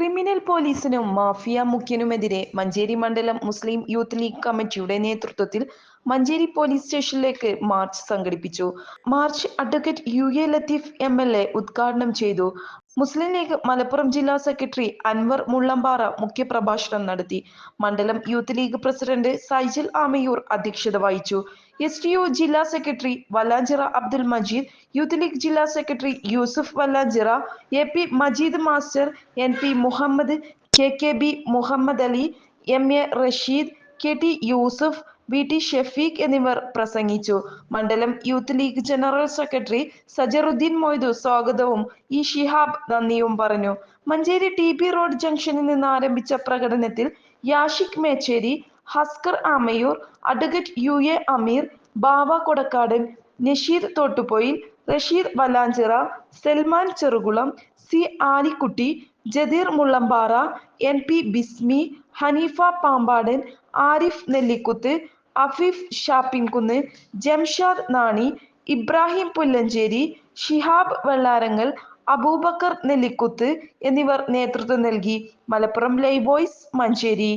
Criminal പോലീസിനും mafia മുഖ്യനുമെതിരെ Manjeri മണ്ഡലം മുസ്ലിം youth league കമ്മിറ്റിയുടെ നേതൃത്വത്തിൽ മഞ്ചേരി പോലീസ് സ്റ്റേഷനിലേക്ക് മാർച്ച് സംഘടിപ്പിച്ചു. March advocate UA Latheef MLA ഉദ്ഘാടനം ചെയ്തു. മുസ്ലിം ലീഗ് മലപ്പുറം ജില്ലാ സെക്രട്ടറി അൻവർ മുള്ളമ്പാറ മുഖ്യപ്രഭാഷണം നടത്തി. മണ്ഡലം youth league president Saijal Amayur അധ്യക്ഷത വഹിച്ചു. STU ജില്ലാ secretary Vallanchira Abdul Majeed, youth league ജില്ലാ secretary Yusuf Vallanchira, AP Majeed master, NP Muhammad, KKB Muhammad Ali, MA Rasheed, KT Yusuf, VT Shafeeq എന്നിവർ പ്രസംഗിച്ചു. മണ്ഡലം youth league general secretary Sajaruddin Moidu സ്വാഗതവും ശിഹാബ് നന്ദിയും പറഞ്ഞു. മഞ്ചേരി TB റോഡ് ജംഗ്ഷനിൽ നിന്ന് ആരംഭിച്ച പ്രകടനത്തിൽ യാഷിഖ് മേച്ചേരി, ഹസ്കർ ആമയൂർ, അഡ്വക്കേറ്റ് UA അമീർ, ബാവ കൊടക്കാടൻ, നഷീർ തോട്ടുപൊയിൽ, റഷീദ് വല്ലാഞ്ചിറ, സൽമാൻ ചെറുകുളം, C ആലിക്കുട്ടി, ജദീർ മുള്ളമ്പാറ, NP ബിസ്മി, ഹനീഫ പാമ്പാടൻ, ആരിഫ് നെല്ലിക്കുത്ത്, അഫീഫ് ഷാപ്പിൻകുന്ന്, ജംഷാദ് നാണി, ഇബ്രാഹിം പുല്ലഞ്ചേരി, ശിഹാബ് വെള്ളാരങ്ങൽ, അബൂബക്കർ നെല്ലിക്കുത്ത് എന്നിവർ നേതൃത്വം നൽകി. Malappuram live voice, Manjeri.